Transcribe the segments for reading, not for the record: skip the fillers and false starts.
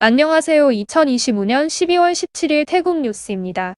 안녕하세요. 2025년 12월 17일 태국 뉴스입니다.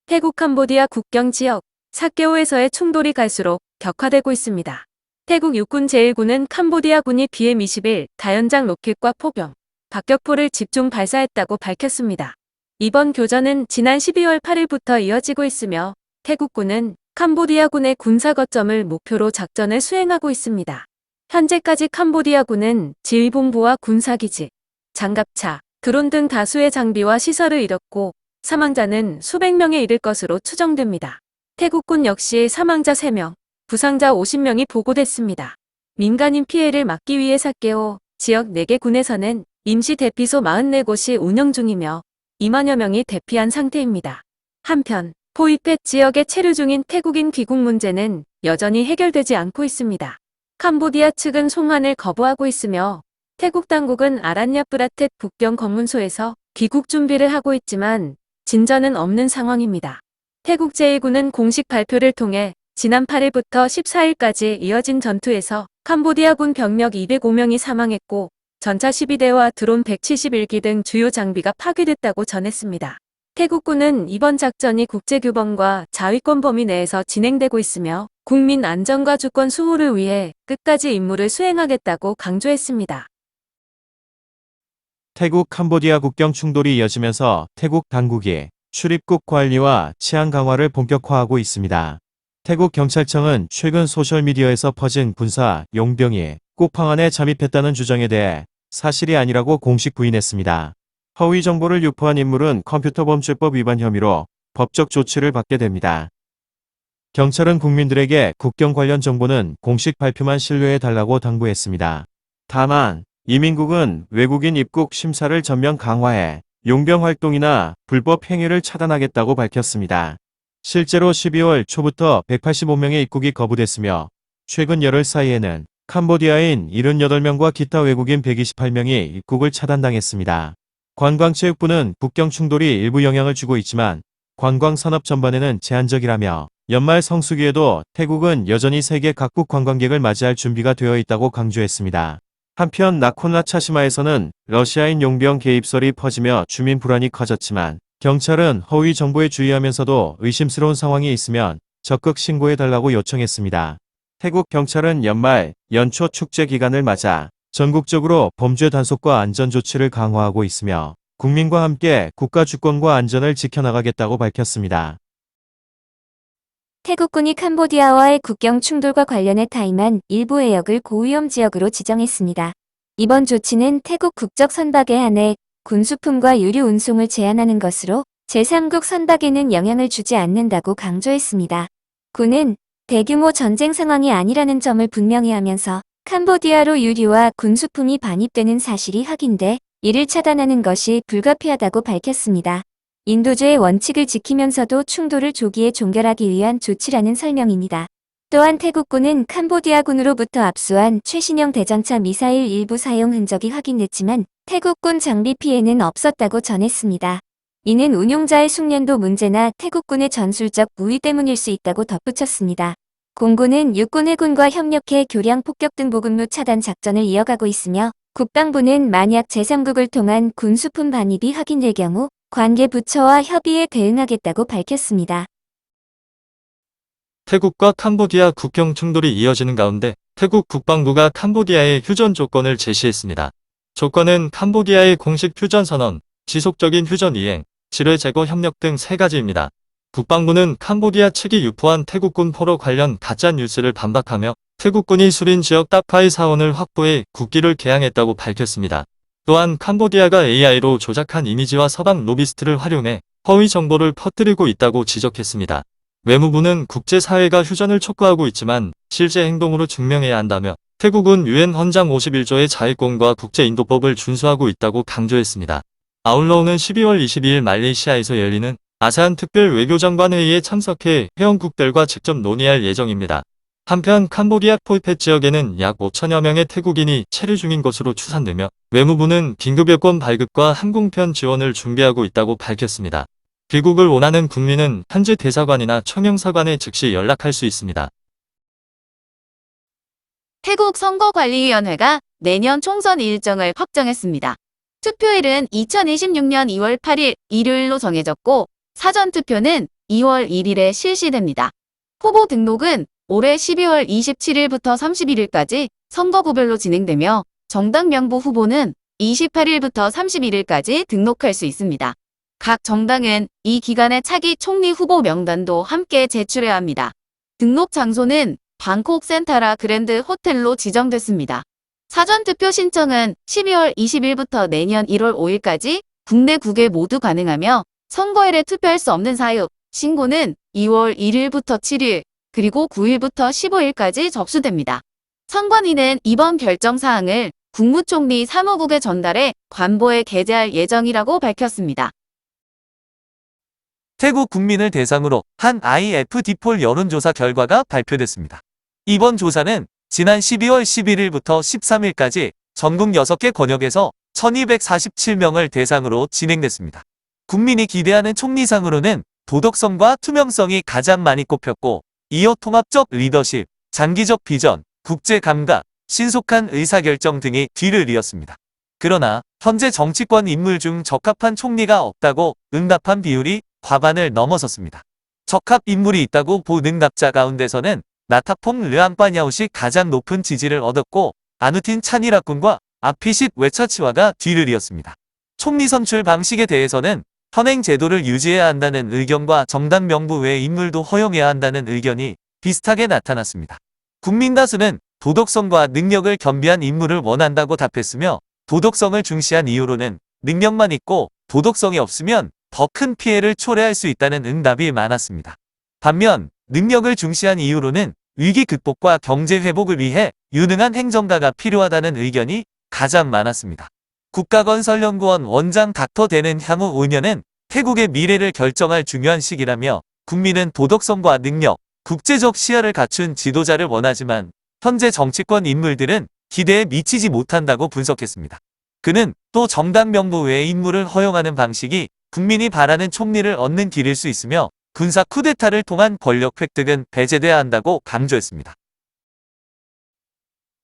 태국 캄보디아 국경 지역 사케오에서의 충돌이 갈수록 격화되고 있습니다. 태국 육군 제1군은 캄보디아군이 BM-21 다연장 로켓과 포병, 박격포를 집중 발사했다고 밝혔습니다. 이번 교전은 지난 12월 8일부터 이어지고 있으며 태국군은 캄보디아군의 군사 거점을 목표로 작전을 수행하고 있습니다. 현재까지 캄보디아군은 지휘본부와 군사기지, 장갑차, 드론 등 다수의 장비와 시설을 잃었고 사망자는 수백 명에 이를 것으로 추정됩니다. 태국군 역시 사망자 3명, 부상자 50명이 보고됐습니다. 민간인 피해를 막기 위해 사케오 지역 4개 군에서는 임시 대피소 44곳이 운영 중이며 2만여 명이 대피한 상태입니다. 한편 포이펫 지역에 체류 중인 태국인 귀국 문제는 여전히 해결되지 않고 있습니다. 캄보디아 측은 송환을 거부하고 있으며 태국 당국은 아란야프라텟 국경 검문소에서 귀국 준비를 하고 있지만 진전은 없는 상황입니다. 태국 제1군은 공식 발표를 통해 지난 8일부터 14일까지 이어진 전투에서 캄보디아군 병력 205명이 사망했고 전차 12대와 드론 171기 등 주요 장비가 파괴됐다고 전했습니다. 태국군은 이번 작전이 국제규범과 자위권 범위 내에서 진행되고 있으며 국민 안전과 주권 수호를 위해 끝까지 임무를 수행하겠다고 강조했습니다. 태국 캄보디아 국경 충돌이 이어지면서 태국 당국이 출입국 관리와 치안 강화를 본격화하고 있습니다. 태국 경찰청은 최근 소셜미디어에서 퍼진 군사 용병이 국방안에 잠입했다는 주장에 대해 사실이 아니라고 공식 부인했습니다. 허위 정보를 유포한 인물은 컴퓨터범죄법 위반 혐의로 법적 조치를 받게 됩니다. 경찰은 국민들에게 국경 관련 정보는 공식 발표만 신뢰해달라고 당부했습니다. 다만 이민국은 외국인 입국 심사를 전면 강화해 용병 활동이나 불법 행위를 차단하겠다고 밝혔습니다. 실제로 12월 초부터 185명의 입국이 거부됐으며 최근 열흘 사이에는 캄보디아인 78명과 기타 외국인 128명이 입국을 차단당했습니다. 관광체육부는 국경 충돌이 일부 영향을 주고 있지만 관광산업 전반에는 제한적이라며 연말 성수기에도 태국은 여전히 세계 각국 관광객을 맞이할 준비가 되어 있다고 강조했습니다. 한편 나콘라 차시마에서는 러시아인 용병 개입설이 퍼지며 주민 불안이 커졌지만 경찰은 허위 정보에 주의하면서도 의심스러운 상황이 있으면 적극 신고해달라고 요청했습니다. 태국 경찰은 연말, 연초 축제 기간을 맞아 전국적으로 범죄 단속과 안전 조치를 강화하고 있으며 국민과 함께 국가 주권과 안전을 지켜나가겠다고 밝혔습니다. 태국군이 캄보디아와의 국경 충돌과 관련해 타임한 일부 해역을 고위험 지역으로 지정했습니다. 이번 조치는 태국 국적 선박에 한해 군수품과 유류 운송을 제한하는 것으로 제3국 선박에는 영향을 주지 않는다고 강조했습니다. 군은 대규모 전쟁 상황이 아니라는 점을 분명히 하면서 캄보디아로 유류와 군수품이 반입되는 사실이 확인돼 이를 차단하는 것이 불가피하다고 밝혔습니다. 인도주의 원칙을 지키면서도 충돌을 조기에 종결하기 위한 조치라는 설명입니다. 또한 태국군은 캄보디아군으로부터 압수한 최신형 대전차 미사일 일부 사용 흔적이 확인됐지만 태국군 장비 피해는 없었다고 전했습니다. 이는 운용자의 숙련도 문제나 태국군의 전술적 우위 때문일 수 있다고 덧붙였습니다. 공군은 육군 해군과 협력해 교량 폭격 등 보급로 차단 작전을 이어가고 있으며 국방부는 만약 제3국을 통한 군수품 반입이 확인될 경우 관계 부처와 협의해 대응하겠다고 밝혔습니다. 태국과 캄보디아 국경 충돌이 이어지는 가운데 태국 국방부가 캄보디아의 휴전 조건을 제시했습니다. 조건은 캄보디아의 공식 휴전 선언, 지속적인 휴전 이행, 지뢰 제거 협력 등 3가지입니다. 국방부는 캄보디아 측이 유포한 태국군 포로 관련 가짜 뉴스를 반박하며 태국군이 수린 지역 따파이 사원을 확보해 국기를 개항했다고 밝혔습니다. 또한 캄보디아가 AI로 조작한 이미지와 서방 로비스트를 활용해 허위 정보를 퍼뜨리고 있다고 지적했습니다. 외무부는 국제사회가 휴전을 촉구하고 있지만 실제 행동으로 증명해야 한다며 태국은 유엔 헌장 51조의 자위권과 국제인도법을 준수하고 있다고 강조했습니다. 아울러오는 12월 22일 말레이시아에서 열리는 아세안 특별 외교장관 회의에 참석해 회원국들과 직접 논의할 예정입니다. 한편 캄보디아 포이펫 지역에는 약 5천여 명의 태국인이 체류 중인 것으로 추산되며 외무부는 긴급 여권 발급과 항공편 지원을 준비하고 있다고 밝혔습니다. 귀국을 원하는 국민은 현재 대사관이나 청영사관에 즉시 연락할 수 있습니다. 태국 선거관리위원회가 내년 총선 일정을 확정했습니다. 투표일은 2026년 2월 8일 일요일로 정해졌고 사전투표는 2월 1일에 실시됩니다. 후보 등록은 올해 12월 27일부터 31일까지 선거구별로 진행되며 정당 명부 후보는 28일부터 31일까지 등록할 수 있습니다. 각 정당은 이 기간에 차기 총리 후보 명단도 함께 제출해야 합니다. 등록 장소는 방콕 센타라 그랜드 호텔로 지정됐습니다. 사전투표 신청은 12월 20일부터 내년 1월 5일까지 국내 9개 모두 가능하며 선거일에 투표할 수 없는 사유, 신고는 2월 1일부터 7일, 그리고 9일부터 15일까지 접수됩니다. 선관위는 이번 결정사항을 국무총리 사무국에 전달해 관보에 게재할 예정이라고 밝혔습니다. 태국 국민을 대상으로 한 IFD폴 여론조사 결과가 발표됐습니다. 이번 조사는 지난 12월 11일부터 13일까지 전국 6개 권역에서 1247명을 대상으로 진행됐습니다. 국민이 기대하는 총리상으로는 도덕성과 투명성이 가장 많이 꼽혔고, 이어 통합적 리더십, 장기적 비전, 국제 감각, 신속한 의사결정 등이 뒤를 이었습니다. 그러나 현재 정치권 인물 중 적합한 총리가 없다고 응답한 비율이 과반을 넘어섰습니다. 적합 인물이 있다고 본 응답자 가운데서는 나타퐁 르앙빠냐웃이 가장 높은 지지를 얻었고, 아누틴 차니라군과 아피싯 웨차치와가 뒤를 이었습니다. 총리 선출 방식에 대해서는 현행 제도를 유지해야 한다는 의견과 정당 명부 외 인물도 허용해야 한다는 의견이 비슷하게 나타났습니다. 국민 다수는 도덕성과 능력을 겸비한 인물을 원한다고 답했으며, 도덕성을 중시한 이유로는 능력만 있고 도덕성이 없으면 더 큰 피해를 초래할 수 있다는 응답이 많았습니다. 반면 능력을 중시한 이유로는 위기 극복과 경제 회복을 위해 유능한 행정가가 필요하다는 의견이 가장 많았습니다. 국가건설연구원 원장 닥터 대는 향후 5년은 태국의 미래를 결정할 중요한 시기라며, 국민은 도덕성과 능력, 국제적 시야를 갖춘 지도자를 원하지만 현재 정치권 인물들은 기대에 미치지 못한다고 분석했습니다. 그는 또 정당 명부 외의 인물을 허용하는 방식이 국민이 바라는 총리를 얻는 길일 수 있으며, 군사 쿠데타를 통한 권력 획득은 배제돼야 한다고 강조했습니다.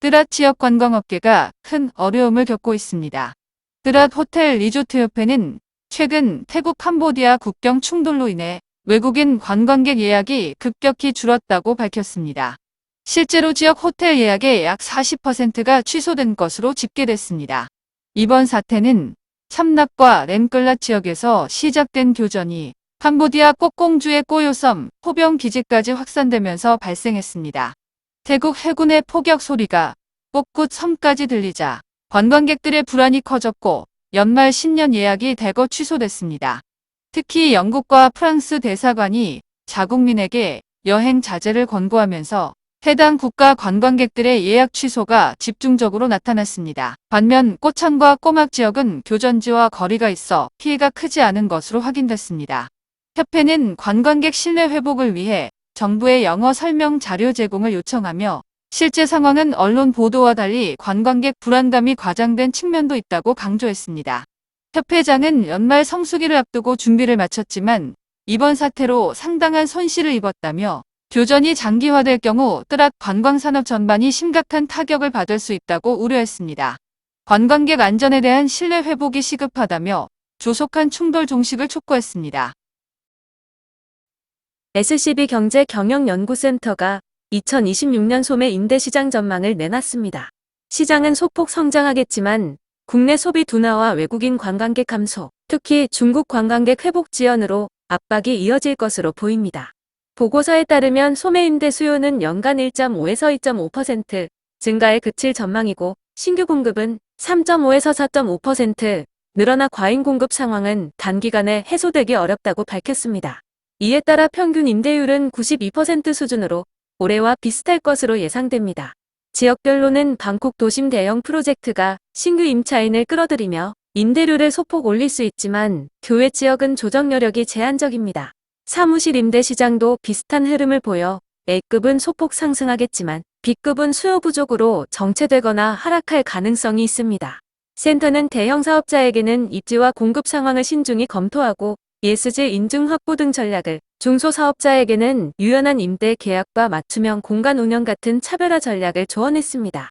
뜨랏 지역 관광업계가 큰 어려움을 겪고 있습니다. 뜨랏 호텔 리조트협회는 최근 태국 캄보디아 국경 충돌로 인해 외국인 관광객 예약이 급격히 줄었다고 밝혔습니다. 실제로 지역 호텔 예약의 약 40%가 취소된 것으로 집계됐습니다. 이번 사태는 참납과 렘끌랏 지역에서 시작된 교전이 캄보디아 꼭공주의 꼬요섬, 포병 기지까지 확산되면서 발생했습니다. 태국 해군의 포격 소리가 꼭굿 섬까지 들리자 관광객들의 불안이 커졌고 연말 신년 예약이 대거 취소됐습니다. 특히 영국과 프랑스 대사관이 자국민에게 여행 자제를 권고하면서 해당 국가 관광객들의 예약 취소가 집중적으로 나타났습니다. 반면 꼬천과 꼬막 지역은 교전지와 거리가 있어 피해가 크지 않은 것으로 확인됐습니다. 협회는 관광객 신뢰 회복을 위해 정부의 영어 설명 자료 제공을 요청하며, 실제 상황은 언론 보도와 달리 관광객 불안감이 과장된 측면도 있다고 강조했습니다. 협회장은 연말 성수기를 앞두고 준비를 마쳤지만 이번 사태로 상당한 손실을 입었다며, 교전이 장기화될 경우 뜨랏 관광산업 전반이 심각한 타격을 받을 수 있다고 우려했습니다. 관광객 안전에 대한 신뢰 회복이 시급하다며 조속한 충돌 종식을 촉구했습니다. SCB 경제경영연구센터가 2026년 소매 임대시장 전망을 내놨습니다. 시장은 소폭 성장하겠지만 국내 소비 둔화와 외국인 관광객 감소, 특히 중국 관광객 회복 지연으로 압박이 이어질 것으로 보입니다. 보고서에 따르면 소매 임대 수요는 연간 1.5에서 2.5% 증가에 그칠 전망이고, 신규 공급은 3.5에서 4.5% 늘어나 과잉 공급 상황은 단기간에 해소되기 어렵다고 밝혔습니다. 이에 따라 평균 임대율은 92% 수준으로 올해와 비슷할 것으로 예상됩니다. 지역별로는 방콕 도심 대형 프로젝트가 신규 임차인을 끌어들이며 임대료를 소폭 올릴 수 있지만 교외 지역은 조정 여력이 제한적입니다. 사무실 임대 시장도 비슷한 흐름을 보여 A급은 소폭 상승하겠지만 B급은 수요 부족으로 정체되거나 하락할 가능성이 있습니다. 센터는 대형 사업자에게는 입지와 공급 상황을 신중히 검토하고 ESG 인증 확보 등 전략을, 중소사업자에게는 유연한 임대 계약과 맞춤형 공간 운영 같은 차별화 전략을 조언했습니다.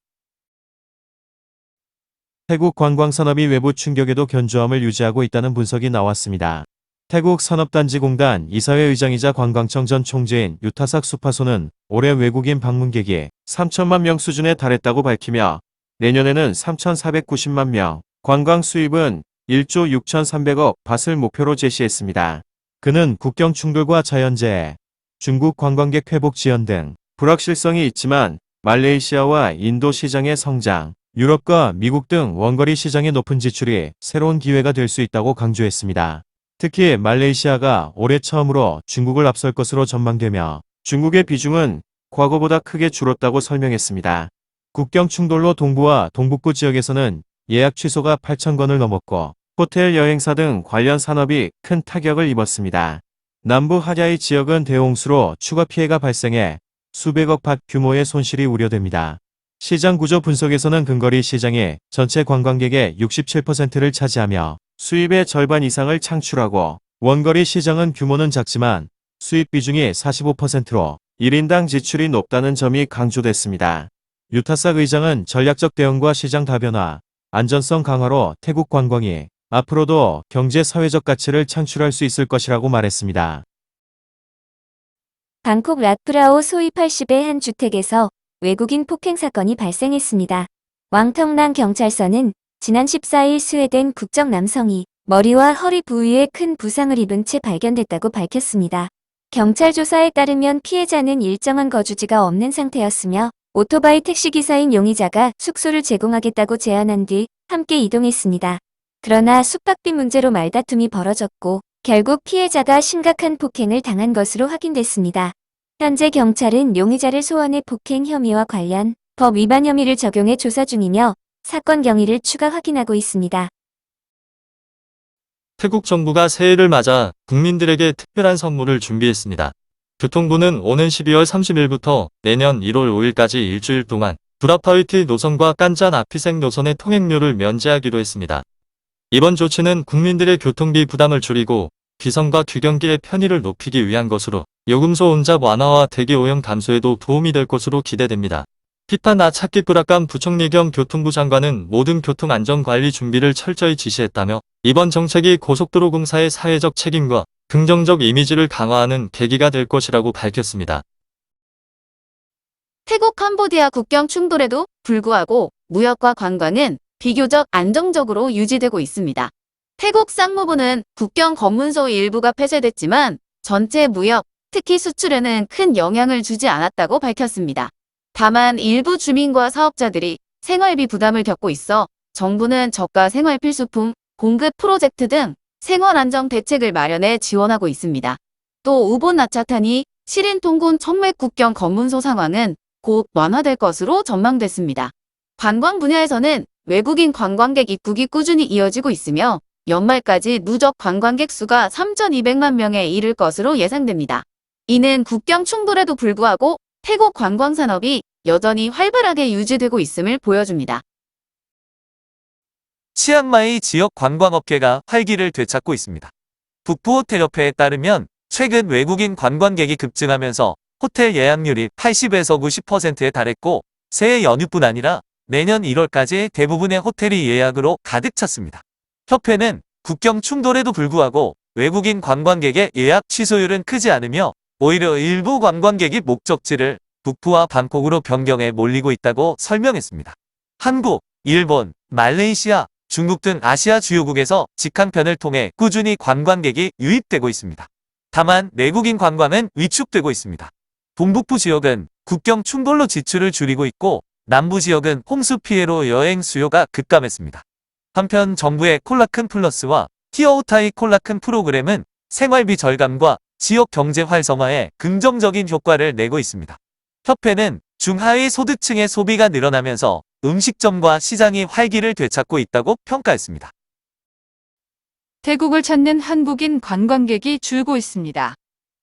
태국 관광산업이 외부 충격에도 견조함을 유지하고 있다는 분석이 나왔습니다. 태국 산업단지공단 이사회 의장이자 관광청 전 총재인 유타삭 수파소는 올해 외국인 방문객이 3천만 명 수준에 달했다고 밝히며 내년에는 3,490만 명, 관광 수입은 1조 6,300억 밭을 목표로 제시했습니다. 그는 국경 충돌과 자연재해, 중국 관광객 회복 지연 등 불확실성이 있지만 말레이시아와 인도 시장의 성장, 유럽과 미국 등 원거리 시장의 높은 지출이 새로운 기회가 될 수 있다고 강조했습니다. 특히 말레이시아가 올해 처음으로 중국을 앞설 것으로 전망되며 중국의 비중은 과거보다 크게 줄었다고 설명했습니다. 국경 충돌로 동부와 동북부 지역에서는 예약 취소가 8,000건을 넘었고 호텔 여행사 등 관련 산업이 큰 타격을 입었습니다. 남부 하랴이 지역은 대홍수로 추가 피해가 발생해 수백억 밭 규모의 손실이 우려됩니다. 시장 구조 분석에서는 근거리 시장이 전체 관광객의 67%를 차지하며 수입의 절반 이상을 창출하고 원거리 시장은 규모는 작지만 수입 비중이 45%로 1인당 지출이 높다는 점이 강조됐습니다. 유타삭 의장은 전략적 대응과 시장 다변화, 안전성 강화로 태국 관광이 앞으로도 경제 사회적 가치를 창출할 수 있을 것이라고 말했습니다. 방콕 락프라오 소이 80의 한 주택에서 외국인 폭행 사건이 발생했습니다. 왕텅랑 경찰서는 지난 14일 스웨덴 국적 남성이 머리와 허리 부위에 큰 부상을 입은 채 발견됐다고 밝혔습니다. 경찰 조사에 따르면 피해자는 일정한 거주지가 없는 상태였으며 오토바이 택시기사인 용의자가 숙소를 제공하겠다고 제안한 뒤 함께 이동했습니다. 그러나 숙박비 문제로 말다툼이 벌어졌고 결국 피해자가 심각한 폭행을 당한 것으로 확인됐습니다. 현재 경찰은 용의자를 소환해 폭행 혐의와 관련 법 위반 혐의를 적용해 조사 중이며 사건 경위를 추가 확인하고 있습니다. 태국 정부가 새해를 맞아 국민들에게 특별한 선물을 준비했습니다. 교통부는 오는 12월 30일부터 내년 1월 5일까지 일주일 동안 브라파위티 노선과 깐잔 아피생 노선의 통행료를 면제하기로 했습니다. 이번 조치는 국민들의 교통비 부담을 줄이고 귀성과 귀경길의 편의를 높이기 위한 것으로 요금소 온잡 완화와 대기 오염 감소에도 도움이 될 것으로 기대됩니다. 피파나 차키 브라감 부총리 겸 교통부 장관은 모든 교통안전관리 준비를 철저히 지시했다며 이번 정책이 고속도로 공사의 사회적 책임과 긍정적 이미지를 강화하는 계기가 될 것이라고 밝혔습니다. 태국 캄보디아 국경 충돌에도 불구하고 무역과 관광은 비교적 안정적으로 유지되고 있습니다. 태국 상무부는 국경 검문소 일부가 폐쇄됐지만 전체 무역, 특히 수출에는 큰 영향을 주지 않았다고 밝혔습니다. 다만 일부 주민과 사업자들이 생활비 부담을 겪고 있어 정부는 저가 생활 필수품 공급 프로젝트 등 생활안정 대책을 마련해 지원하고 있습니다. 또 우본 나차타니 시린통군 청맥 국경 검문소 상황은 곧 완화될 것으로 전망됐습니다. 관광 분야에서는 외국인 관광객 입국이 꾸준히 이어지고 있으며 연말까지 누적 관광객 수가 3,200만 명에 이를 것으로 예상됩니다. 이는 국경 충돌에도 불구하고 태국 관광 산업이 여전히 활발하게 유지되고 있음을 보여줍니다. 치앙마이 지역 관광업계가 활기를 되찾고 있습니다. 북부호텔협회에 따르면 최근 외국인 관광객이 급증하면서 호텔 예약률이 80에서 90%에 달했고 새해 연휴뿐 아니라 내년 1월까지 대부분의 호텔이 예약으로 가득 찼습니다. 협회는 국경 충돌에도 불구하고 외국인 관광객의 예약 취소율은 크지 않으며 오히려 일부 관광객이 목적지를 북부와 방콕으로 변경해 몰리고 있다고 설명했습니다. 한국, 일본, 말레이시아, 중국 등 아시아 주요국에서 직항편을 통해 꾸준히 관광객이 유입되고 있습니다. 다만 내국인 관광은 위축되고 있습니다. 동북부 지역은 국경 충돌로 지출을 줄이고 있고 남부 지역은 홍수 피해로 여행 수요가 급감했습니다. 한편 정부의 콜라큰 플러스와 티어오타이 콜라큰 프로그램은 생활비 절감과 지역 경제 활성화에 긍정적인 효과를 내고 있습니다. 협회는 중하위 소득층의 소비가 늘어나면서 음식점과 시장이 활기를 되찾고 있다고 평가했습니다. 태국을 찾는 한국인 관광객이 줄고 있습니다.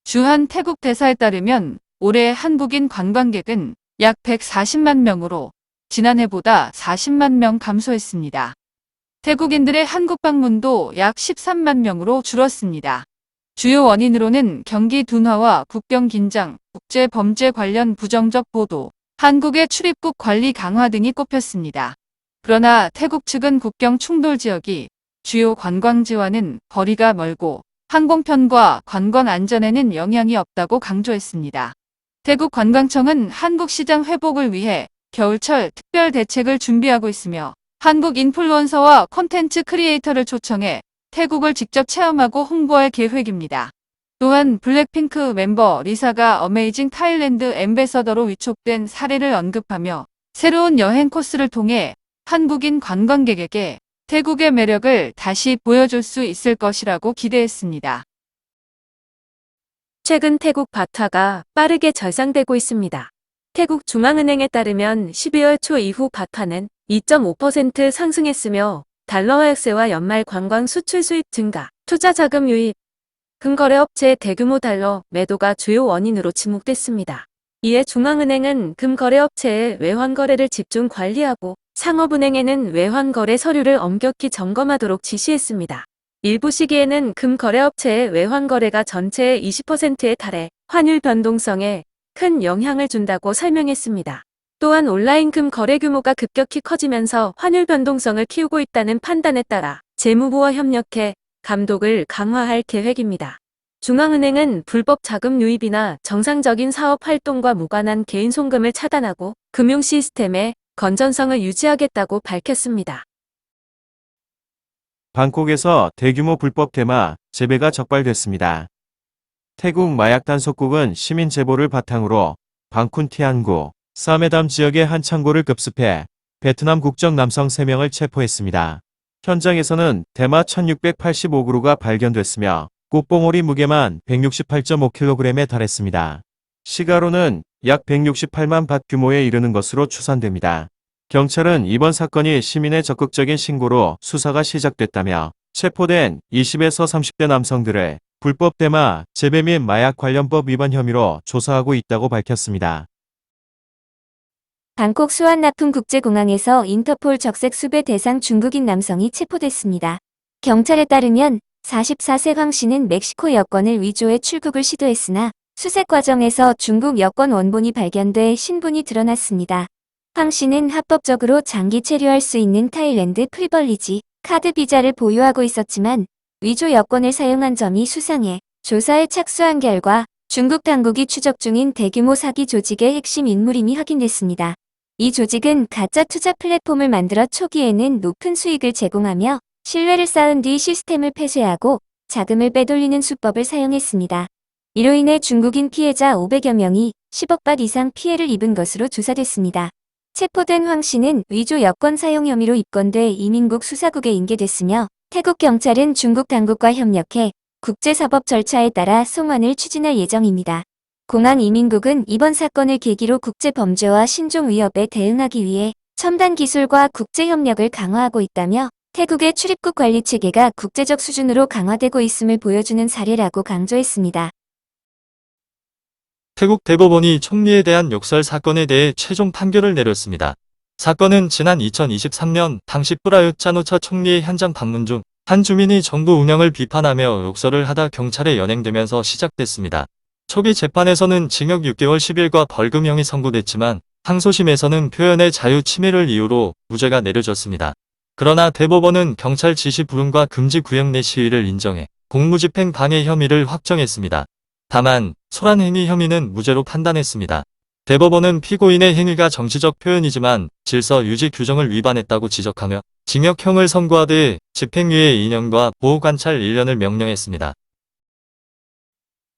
주한 태국 대사에 따르면 올해 한국인 관광객은 약 140만 명으로 지난해보다 40만 명 감소했습니다. 태국인들의 한국 방문도 약 13만 명으로 줄었습니다. 주요 원인으로는 경기 둔화와 국경 긴장, 국제 범죄 관련 부정적 보도, 한국의 출입국 관리 강화 등이 꼽혔습니다. 그러나 태국 측은 국경 충돌 지역이 주요 관광지와는 거리가 멀고 항공편과 관광 안전에는 영향이 없다고 강조했습니다. 태국 관광청은 한국 시장 회복을 위해 겨울철 특별 대책을 준비하고 있으며 한국 인플루언서와 콘텐츠 크리에이터를 초청해 태국을 직접 체험하고 홍보할 계획입니다. 또한 블랙핑크 멤버 리사가 어메이징 타일랜드 앰베서더로 위촉된 사례를 언급하며 새로운 여행 코스를 통해 한국인 관광객에게 태국의 매력을 다시 보여줄 수 있을 것이라고 기대했습니다. 최근 태국 바타가 빠르게 절상되고 있습니다. 태국 중앙은행에 따르면 12월 초 이후 바타는 2.5% 상승했으며 달러 약세와 연말 관광 수출 수입 증가, 투자 자금 유입, 금거래 업체의 대규모 달러 매도가 주요 원인으로 지목됐습니다. 이에 중앙은행은 금거래 업체의 외환 거래를 집중 관리하고 상업은행에는 외환 거래 서류를 엄격히 점검하도록 지시했습니다. 일부 시기에는 금거래 업체의 외환 거래가 전체의 20%에 달해 환율 변동성에 큰 영향을 준다고 설명했습니다. 또한 온라인 금 거래 규모가 급격히 커지면서 환율 변동성을 키우고 있다는 판단에 따라 재무부와 협력해 감독을 강화할 계획입니다. 중앙은행은 불법 자금 유입이나 정상적인 사업 활동과 무관한 개인 송금을 차단하고 금융 시스템의 건전성을 유지하겠다고 밝혔습니다. 방콕에서 대규모 불법 대마 재배가 적발됐습니다. 태국 마약 단속국은 시민 제보를 바탕으로 방쿤티안구, 사메담 지역의 한 창고를 급습해 베트남 국적 남성 3명을 체포했습니다. 현장에서는 대마 1685그루가 발견됐으며 꽃봉오리 무게만 168.5kg에 달했습니다. 시가로는 약 168만 밭 규모에 이르는 것으로 추산됩니다. 경찰은 이번 사건이 시민의 적극적인 신고로 수사가 시작됐다며 체포된 20에서 30대 남성들을 불법 대마, 재배 및 마약 관련법 위반 혐의로 조사하고 있다고 밝혔습니다. 방콕 수완나품 국제공항에서 인터폴 적색 수배 대상 중국인 남성이 체포됐습니다. 경찰에 따르면 44세 황 씨는 멕시코 여권을 위조해 출국을 시도했으나 수색 과정에서 중국 여권 원본이 발견돼 신분이 드러났습니다. 황 씨는 합법적으로 장기 체류할 수 있는 타일랜드 프리벌리지 카드 비자를 보유하고 있었지만 위조 여권을 사용한 점이 수상해 조사에 착수한 결과 중국 당국이 추적 중인 대규모 사기 조직의 핵심 인물임이 확인됐습니다. 이 조직은 가짜 투자 플랫폼을 만들어 초기에는 높은 수익을 제공하며 신뢰를 쌓은 뒤 시스템을 폐쇄하고 자금을 빼돌리는 수법을 사용했습니다. 이로 인해 중국인 피해자 500여 명이 10억 바 이상 피해를 입은 것으로 조사됐습니다. 체포된 황 씨는 위조 여권 사용 혐의로 입건돼 이민국 수사국에 인계됐으며 태국 경찰은 중국 당국과 협력해 국제사법 절차에 따라 송환을 추진할 예정입니다. 공항 이민국은 이번 사건을 계기로 국제범죄와 신종 위협에 대응하기 위해 첨단 기술과 국제협력을 강화하고 있다며 태국의 출입국 관리 체계가 국제적 수준으로 강화되고 있음을 보여주는 사례라고 강조했습니다. 태국 대법원이 총리에 대한 욕설 사건에 대해 최종 판결을 내렸습니다. 사건은 지난 2023년 당시 프라윳 짜노차 총리의 현장 방문 중 한 주민이 정부 운영을 비판하며 욕설을 하다 경찰에 연행되면서 시작됐습니다. 초기 재판에서는 징역 6개월 10일과 벌금형이 선고됐지만 항소심에서는 표현의 자유 침해를 이유로 무죄가 내려졌습니다. 그러나 대법원은 경찰 지시 불응과 금지 구역 내 시위를 인정해 공무집행 방해 혐의를 확정했습니다. 다만 소란 행위 혐의는 무죄로 판단했습니다. 대법원은 피고인의 행위가 정치적 표현이지만 질서 유지 규정을 위반했다고 지적하며 징역형을 선고하되 집행유예 2년과 보호관찰 1년을 명령했습니다.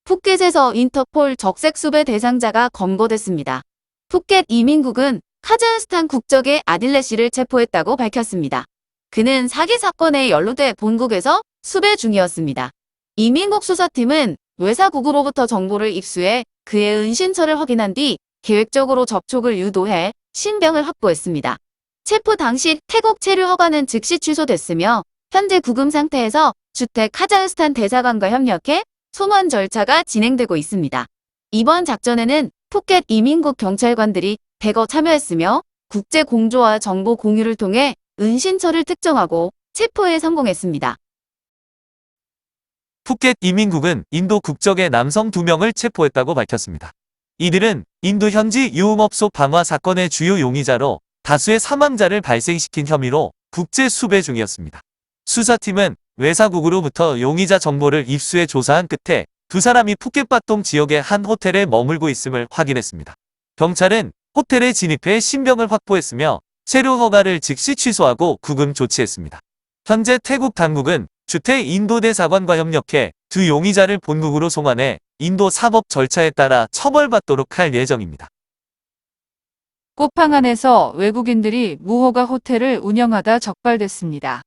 푸켓에서 인터폴 적색 수배 대상자가 검거됐습니다. 푸켓 이민국은 카자흐스탄 국적의 아딜레 씨를 체포했다고 밝혔습니다. 그는 사기 사건에 연루돼 본국에서 수배 중이었습니다. 이민국 수사팀은 외사국으로부터 정보를 입수해 그의 은신처를 확인한 뒤 계획적으로 접촉을 유도해 신병을 확보했습니다. 체포 당시 태국 체류 허가는 즉시 취소됐으며 현재 구금 상태에서 주택 카자흐스탄 대사관과 협력해 소환 절차가 진행되고 있습니다. 이번 작전에는 푸켓 이민국 경찰관들이 대거 참여했으며 국제 공조와 정보 공유를 통해 은신처를 특정하고 체포에 성공했습니다. 푸켓 이민국은 인도 국적의 남성 2명을 체포했다고 밝혔습니다. 이들은 인도 현지 유흥업소 방화 사건의 주요 용의자로 다수의 사망자를 발생시킨 혐의로 국제 수배 중이었습니다. 수사팀은 외사국으로부터 용의자 정보를 입수해 조사한 끝에 두 사람이 푸켓바통 지역의 한 호텔에 머물고 있음을 확인했습니다. 경찰은 호텔에 진입해 신병을 확보했으며 체류 허가를 즉시 취소하고 구금 조치했습니다. 현재 태국 당국은 주태 인도 대사관과 협력해 두 용의자를 본국으로 송환해 인도 사법 절차에 따라 처벌받도록 할 예정입니다. 꼬팡안에서 외국인들이 무허가 호텔을 운영하다 적발됐습니다.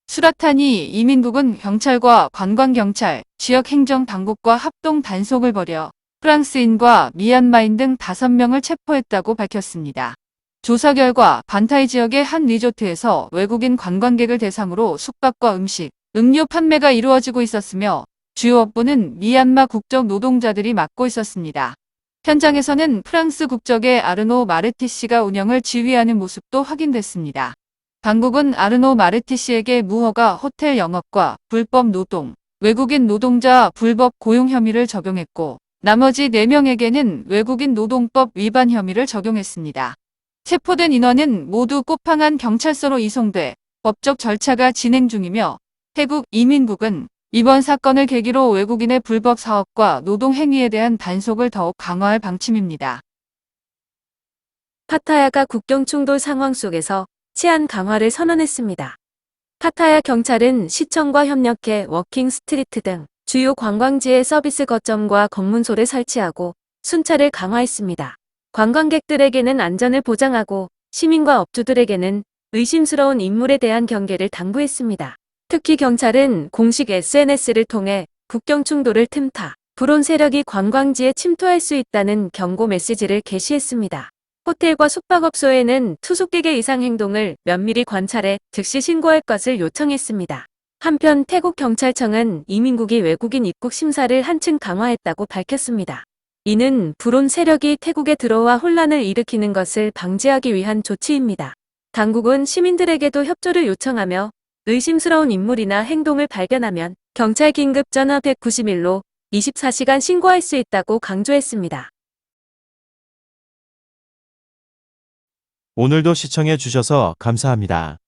수라탄이 이민국은 경찰과 관광경찰, 지역행정당국과 합동 단속을 벌여 프랑스인과 미얀마인 등 5명을 체포했다고 밝혔습니다. 조사 결과 반타이 지역의 한 리조트에서 외국인 관광객을 대상으로 숙박과 음식, 음료 판매가 이루어지고 있었으며 주요 업무는 미얀마 국적 노동자들이 맡고 있었습니다. 현장에서는 프랑스 국적의 아르노 마르티 씨가 운영을 지휘하는 모습도 확인됐습니다. 당국은 아르노 마르티 씨에게 무허가 호텔 영업과 불법 노동, 외국인 노동자 불법 고용 혐의를 적용했고 나머지 4명에게는 외국인 노동법 위반 혐의를 적용했습니다. 체포된 인원은 모두 꼬팡안 경찰서로 이송돼 법적 절차가 진행 중이며 태국 이민국은 이번 사건을 계기로 외국인의 불법 사업과 노동 행위에 대한 단속을 더욱 강화할 방침입니다. 파타야가 국경 충돌 상황 속에서 치안 강화를 선언했습니다. 파타야 경찰은 시청과 협력해 워킹 스트리트 등 주요 관광지에 서비스 거점과 검문소를 설치하고 순찰을 강화했습니다. 관광객들에게는 안전을 보장하고 시민과 업주들에게는 의심스러운 인물에 대한 경계를 당부했습니다. 특히 경찰은 공식 SNS를 통해 국경 충돌을 틈타 불온 세력이 관광지에 침투할 수 있다는 경고 메시지를 게시했습니다. 호텔과 숙박업소에는 투숙객의 이상 행동을 면밀히 관찰해 즉시 신고할 것을 요청했습니다. 한편 태국 경찰청은 이민국이 외국인 입국 심사를 한층 강화했다고 밝혔습니다. 이는 불온 세력이 태국에 들어와 혼란을 일으키는 것을 방지하기 위한 조치입니다. 당국은 시민들에게도 협조를 요청하며 의심스러운 인물이나 행동을 발견하면 경찰 긴급 전화 191로 24시간 신고할 수 있다고 강조했습니다. 오늘도 시청해 주셔서 감사합니다.